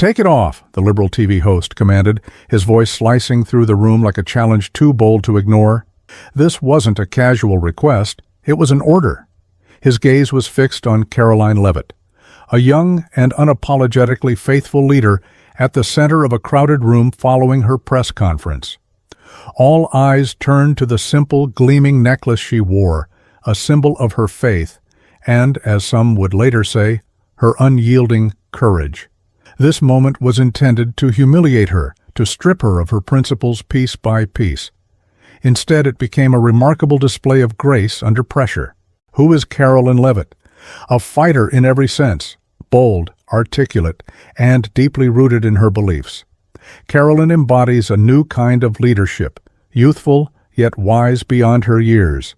"Take it off," the Liberal TV host commanded, his voice slicing through the room like a challenge too bold to ignore. This wasn't a casual request, it was an order. His gaze was fixed on Caroline Leavitt, a young and unapologetically faithful leader at the center of a crowded room following her press conference. All eyes turned to the simple, gleaming necklace she wore, a symbol of her faith, and, as some would later say, her unyielding courage. This moment was intended to humiliate her, to strip her of her principles piece by piece. Instead, it became a remarkable display of grace under pressure. Who is Caroline Levitt? A fighter in every sense, bold, articulate, and deeply rooted in her beliefs. Caroline embodies a new kind of leadership, youthful yet wise beyond her years.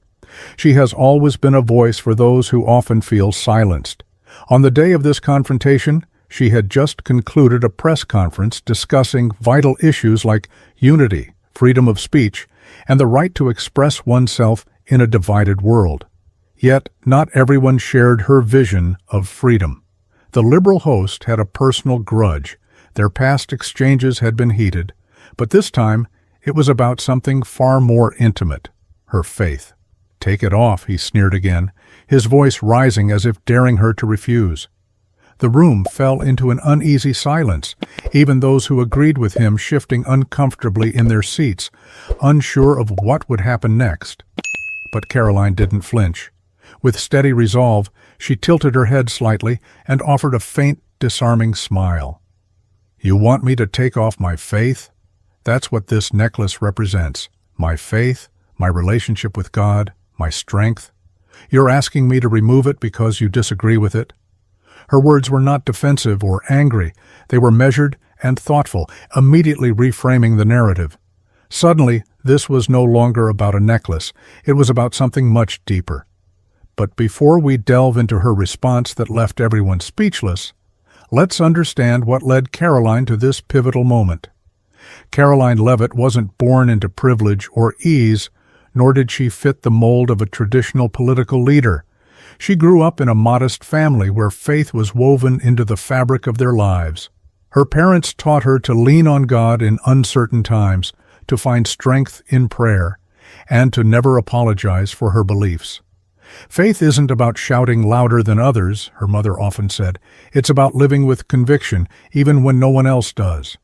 She has always been a voice for those who often feel silenced. On the day of this confrontation, she had just concluded a press conference discussing vital issues like unity, freedom of speech, and the right to express oneself in a divided world. Yet, not everyone shared her vision of freedom. The Liberal host had a personal grudge. Their past exchanges had been heated, but this time it was about something far more intimate, her faith. "Take it off," he sneered again, his voice rising as if daring her to refuse. The room fell into an uneasy silence, even those who agreed with him shifting uncomfortably in their seats, unsure of what would happen next. But Caroline didn't flinch. With steady resolve, she tilted her head slightly and offered a faint, disarming smile. "You want me to take off my faith? That's what this necklace represents. My faith, my relationship with God, my strength. You're asking me to remove it because you disagree with it?" Her words were not defensive or angry. They were measured and thoughtful, immediately reframing the narrative. Suddenly, this was no longer about a necklace. It was about something much deeper. But before we delve into her response that left everyone speechless, let's understand what led Caroline to this pivotal moment. Caroline Levitt wasn't born into privilege or ease, nor did she fit the mold of a traditional political leader. She grew up in a modest family where faith was woven into the fabric of their lives. Her parents taught her to lean on God in uncertain times, to find strength in prayer, and to never apologize for her beliefs. "Faith isn't about shouting louder than others," her mother often said. "It's about living with conviction, even when no one else does."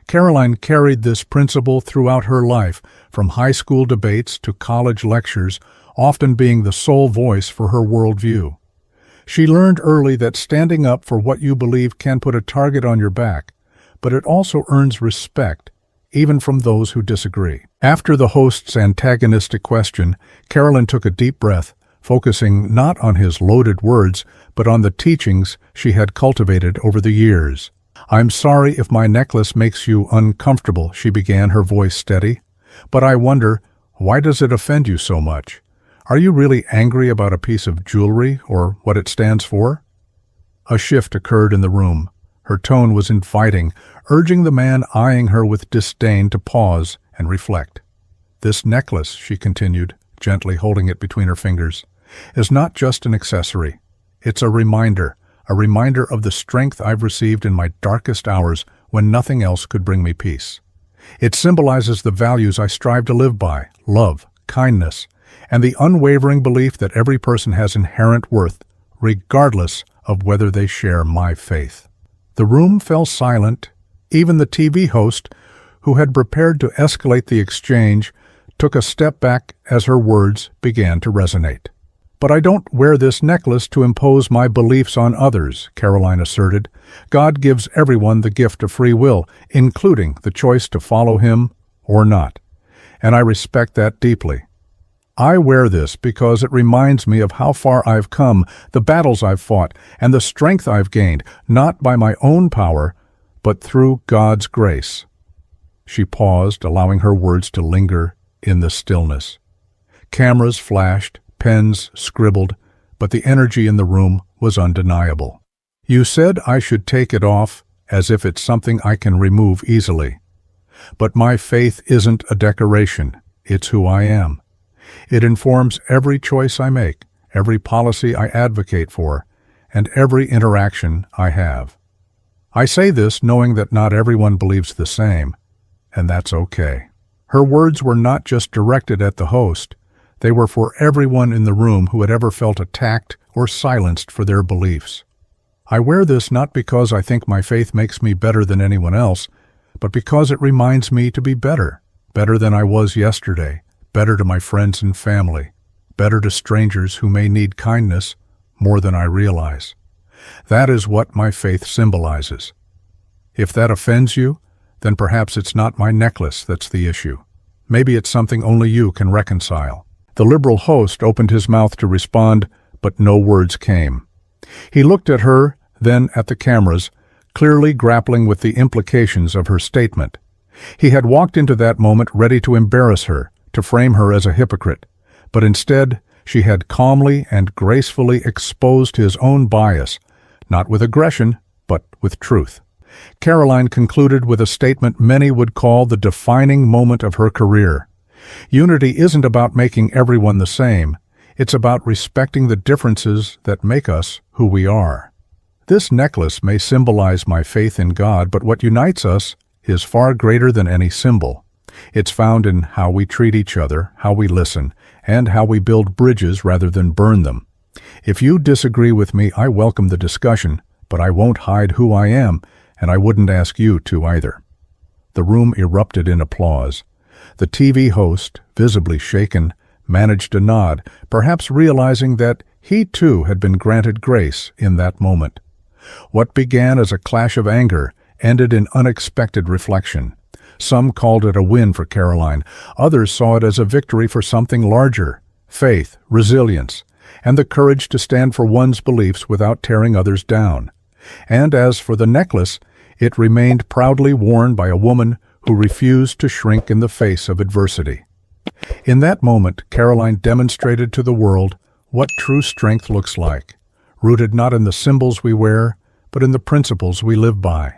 Caroline carried this principle throughout her life, from high school debates to college lectures, often being the sole voice for her worldview. She learned early that standing up for what you believe can put a target on your back, but it also earns respect, even from those who disagree. After the host's antagonistic question, Caroline took a deep breath, focusing not on his loaded words, but on the teachings she had cultivated over the years. "I'm sorry if my necklace makes you uncomfortable," she began, her voice steady. "But I wonder, why does it offend you so much? Are you really angry about a piece of jewelry or what it stands for?" A shift occurred in the room. Her tone was inviting, urging the man eyeing her with disdain to pause and reflect. "This necklace," she continued, gently holding it between her fingers, "is not just an accessory. It's a reminder of the strength I've received in my darkest hours when nothing else could bring me peace. It symbolizes the values I strive to live by: love, kindness, and the unwavering belief that every person has inherent worth, regardless of whether they share my faith." The room fell silent. Even the TV host, who had prepared to escalate the exchange, took a step back as her words began to resonate. "But I don't wear this necklace to impose my beliefs on others," Caroline asserted. "God gives everyone the gift of free will, including the choice to follow Him or not. And I respect that deeply. I wear this because it reminds me of how far I've come, the battles I've fought, and the strength I've gained, not by my own power, but through God's grace." She paused, allowing her words to linger in the stillness. Cameras flashed, pens scribbled, but the energy in the room was undeniable. "You said I should take it off as if it's something I can remove easily. But my faith isn't a decoration, it's who I am. It informs every choice I make, every policy I advocate for, and every interaction I have." I say this knowing that not everyone believes the same, and that's okay. Her words were not just directed at the host. They were for everyone in the room who had ever felt attacked or silenced for their beliefs. I wear this not because I think my faith makes me better than anyone else, but because it reminds me to be better than I was yesterday, better to my friends and family, better to strangers who may need kindness more than I realize. That is what my faith symbolizes. If that offends you, then perhaps it's not my necklace that's the issue. Maybe it's something only you can reconcile. The liberal host opened his mouth to respond, but no words came. He looked at her, then at the cameras, clearly grappling with the implications of her statement. He had walked into that moment ready to embarrass her, to frame her as a hypocrite, but instead she had calmly and gracefully exposed his own bias, not with aggression, but with truth. Caroline concluded with a statement many would call the defining moment of her career. Unity isn't about making everyone the same. It's about respecting the differences that make us who we are. This necklace may symbolize my faith in God, but what unites us is far greater than any symbol. It's found in how we treat each other, how we listen, and how we build bridges rather than burn them. If you disagree with me, I welcome the discussion, but I won't hide who I am, and I wouldn't ask you to either. The room erupted in applause. The TV host, visibly shaken, managed a nod, perhaps realizing that he too had been granted grace in that moment. What began as a clash of anger ended in unexpected reflection. Some called it a win for Caroline. Others saw it as a victory for something larger: faith, resilience, and the courage to stand for one's beliefs without tearing others down. And as for the necklace, it remained proudly worn by a woman who refused to shrink in the face of adversity. In that moment, Caroline demonstrated to the world what true strength looks like, rooted not in the symbols we wear, but in the principles we live by.